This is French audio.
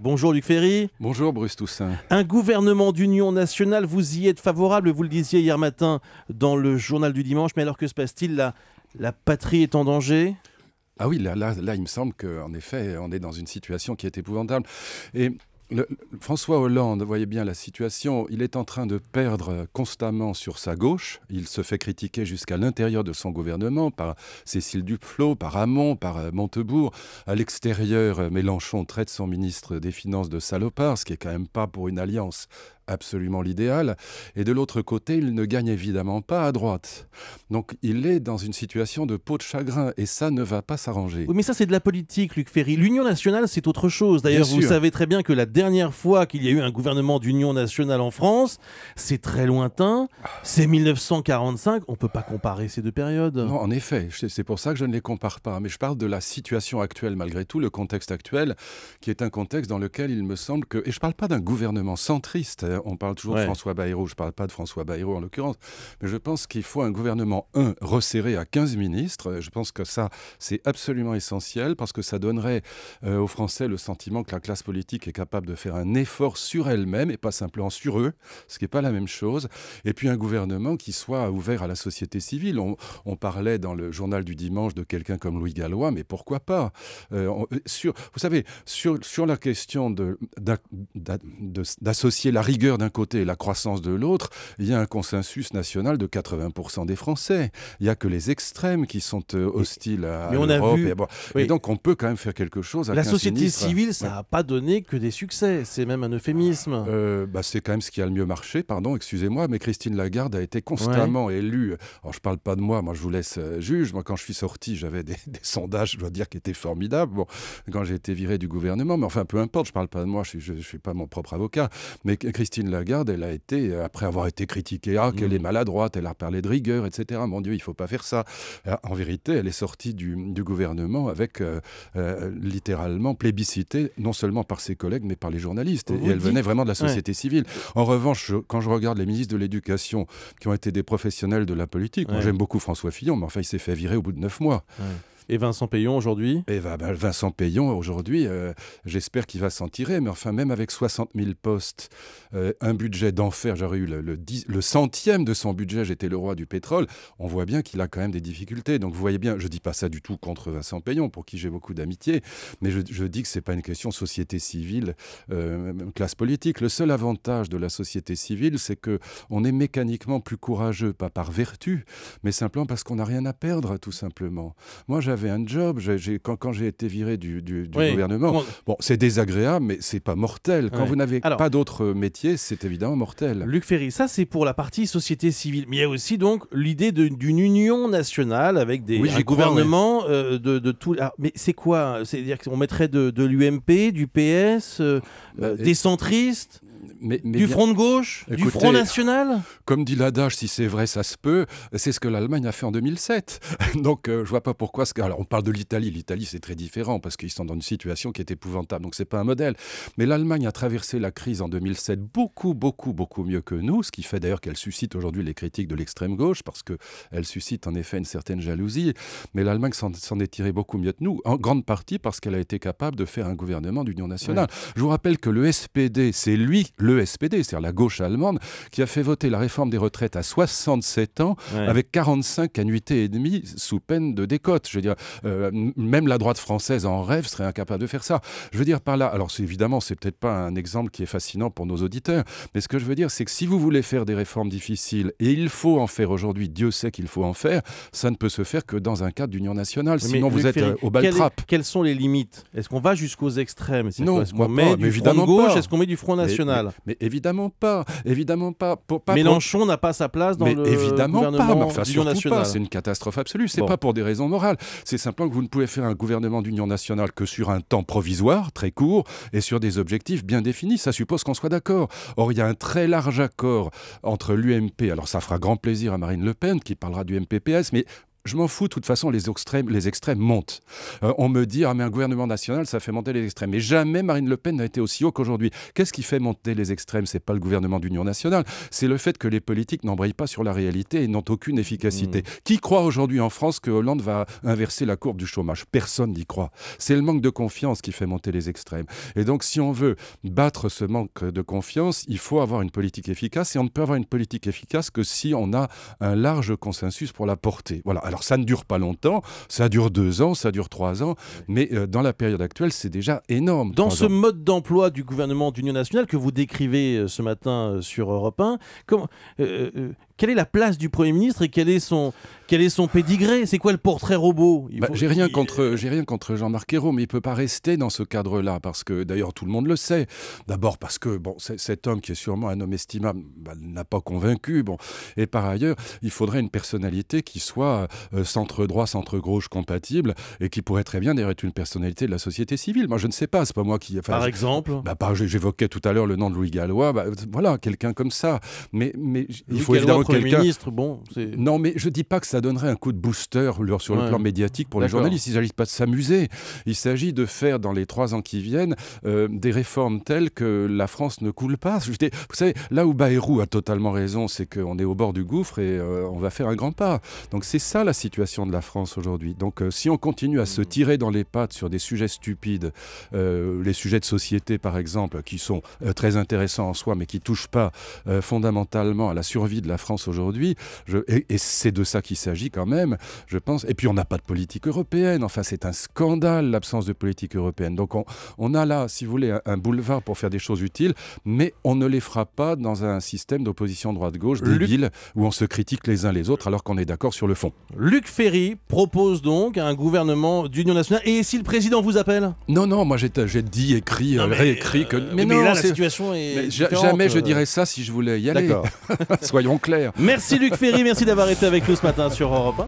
Bonjour Luc Ferry. Bonjour Bruce Toussaint. Un gouvernement d'union nationale, vous y êtes favorable, vous le disiez hier matin dans le journal du dimanche, mais alors que se passe-t-il? La patrie est en danger? Ah oui, là, il me semble qu'en effet, on est dans une situation qui est épouvantable. Et François Hollande, vous voyez bien la situation, il est en train de perdre constamment sur sa gauche. Il se fait critiquer jusqu'à l'intérieur de son gouvernement par Cécile Duflot, par Hamon, par Montebourg. À l'extérieur, Mélenchon traite son ministre des Finances de salopard, ce qui est quand même pas pour une alliance absolument l'idéal. Et de l'autre côté, il ne gagne évidemment pas à droite. Donc il est dans une situation de peau de chagrin et ça ne va pas s'arranger. Oui, mais ça c'est de la politique, Luc Ferry. L'union nationale, c'est autre chose. D'ailleurs, vous savez très bien que la dernière fois qu'il y a eu un gouvernement d'union nationale en France, c'est très lointain, c'est 1945. On ne peut pas comparer ces deux périodes. Non, en effet, c'est pour ça que je ne les compare pas. Mais je parle de la situation actuelle, malgré tout, le contexte actuel, qui est un contexte dans lequel il me semble que... Et je ne parle pas d'un gouvernement centriste. On parle toujours de François Bayrou, je ne parle pas de François Bayrou en l'occurrence, mais je pense qu'il faut un gouvernement, resserré à 15 ministres. Je pense que ça, c'est absolument essentiel parce que ça donnerait aux Français le sentiment que la classe politique est capable de faire un effort sur elle-même et pas simplement sur eux, ce qui n'est pas la même chose. Et puis un gouvernement qui soit ouvert à la société civile. On parlait dans le journal du dimanche de quelqu'un comme Louis Gallois, mais pourquoi pas vous savez, sur la question d'associer la rigueur d'un côté et la croissance de l'autre, il y a un consensus national de 80% des Français. Il n'y a que les extrêmes qui sont hostiles à l'Europe. Et donc on peut quand même faire quelque chose. La société civile, ça n'a pas donné que des succès. C'est même un euphémisme. C'est quand même ce qui a le mieux marché, pardon, excusez-moi, mais Christine Lagarde a été constamment élue. Alors je ne parle pas de moi je vous laisse juge. Moi quand je suis sorti, j'avais des sondages, je dois dire, qui étaient formidables. Bon, quand j'ai été viré du gouvernement, mais enfin peu importe, je ne parle pas de moi, je ne suis pas mon propre avocat. Mais Christine Lagarde, elle a été, après avoir été critiquée, qu'elle est maladroite, elle a parlé de rigueur, etc. Mon Dieu, il ne faut pas faire ça. En vérité, elle est sortie du gouvernement avec littéralement plébiscité, non seulement par ses collègues, mais par les journalistes. Et elle venait vraiment de la société civile. En revanche, quand je regarde les ministres de l'Éducation qui ont été des professionnels de la politique, moi j'aime beaucoup François Fillon, mais enfin il s'est fait virer au bout de 9 mois. Et Vincent Peillon aujourd'hui? Vincent Peillon aujourd'hui, j'espère qu'il va s'en tirer, mais enfin même avec 60 000 postes, un budget d'enfer, j'aurais eu le centième de son budget, j'étais le roi du pétrole, on voit bien qu'il a quand même des difficultés. Donc vous voyez bien, je ne dis pas ça du tout contre Vincent Peillon, pour qui j'ai beaucoup d'amitié, mais je dis que ce n'est pas une question société civile, classe politique. Le seul avantage de la société civile, c'est qu'on est mécaniquement plus courageux, pas par vertu, mais simplement parce qu'on n'a rien à perdre, tout simplement. Moi, j'avais un job, quand j'ai été viré du gouvernement, bon, c'est désagréable, mais c'est pas mortel. Quand vous n'avez pas d'autre métier, c'est évidemment mortel. Luc Ferry, ça c'est pour la partie société civile. Mais il y a aussi donc l'idée d'une union nationale avec un gouvernement de tout. Mais c'est quoi? C'est-à-dire qu'on mettrait de l'UMP, du PS, des centristes, du Front de gauche, du Front National? Comme dit l'adage, si c'est vrai, ça se peut. C'est ce que l'Allemagne a fait en 2007. Donc, je vois pas pourquoi... Alors, on parle de l'Italie. L'Italie, c'est très différent parce qu'ils sont dans une situation qui est épouvantable. Donc, c'est pas un modèle. Mais l'Allemagne a traversé la crise en 2007 beaucoup mieux que nous, ce qui fait d'ailleurs qu'elle suscite aujourd'hui les critiques de l'extrême gauche parce qu'elle suscite en effet une certaine jalousie. Mais l'Allemagne s'en est tirée beaucoup mieux que nous, en grande partie parce qu'elle a été capable de faire un gouvernement d'union nationale. Je vous rappelle que le SPD, c'est le SPD, c'est-à-dire la gauche allemande, qui a fait voter la réforme des retraites à 67 ans avec 45 annuités et demie sous peine de décote. Je veux dire, même la droite française en rêve serait incapable de faire ça. Je veux dire par là, alors évidemment, c'est peut-être pas un exemple qui est fascinant pour nos auditeurs, mais ce que je veux dire, c'est que si vous voulez faire des réformes difficiles, et il faut en faire aujourd'hui, Dieu sait qu'il faut en faire, ça ne peut se faire que dans un cadre d'union nationale, sinon vous êtes au baltrap. Quelles sont les limites? Est-ce qu'on va jusqu'aux extrêmes? Non, est-ce qu'on met du Front de gauche? Est-ce qu'on met du Front National? Mais évidemment pas. Mélenchon n'a pas sa place dans le gouvernement d'union nationale. C'est une catastrophe absolue. C'est pas pour des raisons morales. C'est simplement que vous ne pouvez faire un gouvernement d'union nationale que sur un temps provisoire, très court, et sur des objectifs bien définis. Ça suppose qu'on soit d'accord. Or, il y a un très large accord entre l'UMP. Alors, ça fera grand plaisir à Marine Le Pen, qui parlera du MPPS, mais Je m'en fous, de toute façon, les extrêmes montent. On me dit, mais un gouvernement national, ça fait monter les extrêmes. Mais jamais Marine Le Pen n'a été aussi haut qu'aujourd'hui. Qu'est-ce qui fait monter les extrêmes? C'est pas le gouvernement d'union nationale, c'est le fait que les politiques n'embrayent pas sur la réalité et n'ont aucune efficacité. Qui croit aujourd'hui en France que Hollande va inverser la courbe du chômage? Personne n'y croit. C'est le manque de confiance qui fait monter les extrêmes. Et donc, si on veut battre ce manque de confiance, il faut avoir une politique efficace, et on ne peut avoir une politique efficace que si on a un large consensus pour la porter. Voilà. Alors ça ne dure pas longtemps, ça dure 2 ans, ça dure 3 ans, mais dans la période actuelle, c'est déjà énorme. Dans ce mode d'emploi du gouvernement d'union nationale que vous décrivez ce matin sur Europe 1, quelle est la place du Premier ministre et quel est son pédigré? C'est quoi le portrait robot? J'ai rien contre Jean-Marc Ayrault, mais il ne peut pas rester dans ce cadre-là, parce que d'ailleurs tout le monde le sait. D'abord parce que cet homme qui est sûrement un homme estimable n'a pas convaincu. Et par ailleurs, il faudrait une personnalité qui soit centre-droit, centre-gauche compatible, et qui pourrait très bien d'ailleurs être une personnalité de la société civile. Moi je ne sais pas, c'est pas moi qui... Par exemple j'évoquais tout à l'heure le nom de Louis Gallois, voilà, quelqu'un comme ça. Mais il faut évidemment quelqu'un... ministre, non, mais je dis pas que ça donnerait un coup de booster sur le plan médiatique pour les journalistes. Il ne s'agit pas de s'amuser. Il s'agit de faire dans les 3 ans qui viennent des réformes telles que la France ne coule pas. Vous savez, là où Bayrou a totalement raison, c'est qu'on est au bord du gouffre et on va faire un grand pas. Donc c'est ça la situation de la France aujourd'hui. Donc si on continue à se tirer dans les pattes sur des sujets stupides, les sujets de société par exemple, qui sont très intéressants en soi, mais qui ne touchent pas fondamentalement à la survie de la France aujourd'hui, et c'est de ça qu'il s'agit quand même, je pense. Et puis on n'a pas de politique européenne. Enfin, c'est un scandale, l'absence de politique européenne. Donc on a là, si vous voulez, un boulevard pour faire des choses utiles, mais on ne les fera pas dans un système d'opposition droite-gauche débile, où on se critique les uns les autres alors qu'on est d'accord sur le fond. Luc Ferry propose donc un gouvernement d'union nationale. Et si le président vous appelle? Non, moi j'ai dit, écrit, réécrit que... Mais non, là, la situation est différente. Jamais je dirais ça si je voulais y aller. Soyons clairs. Merci Luc Ferry, merci d'avoir été avec nous ce matin sur Europe 1.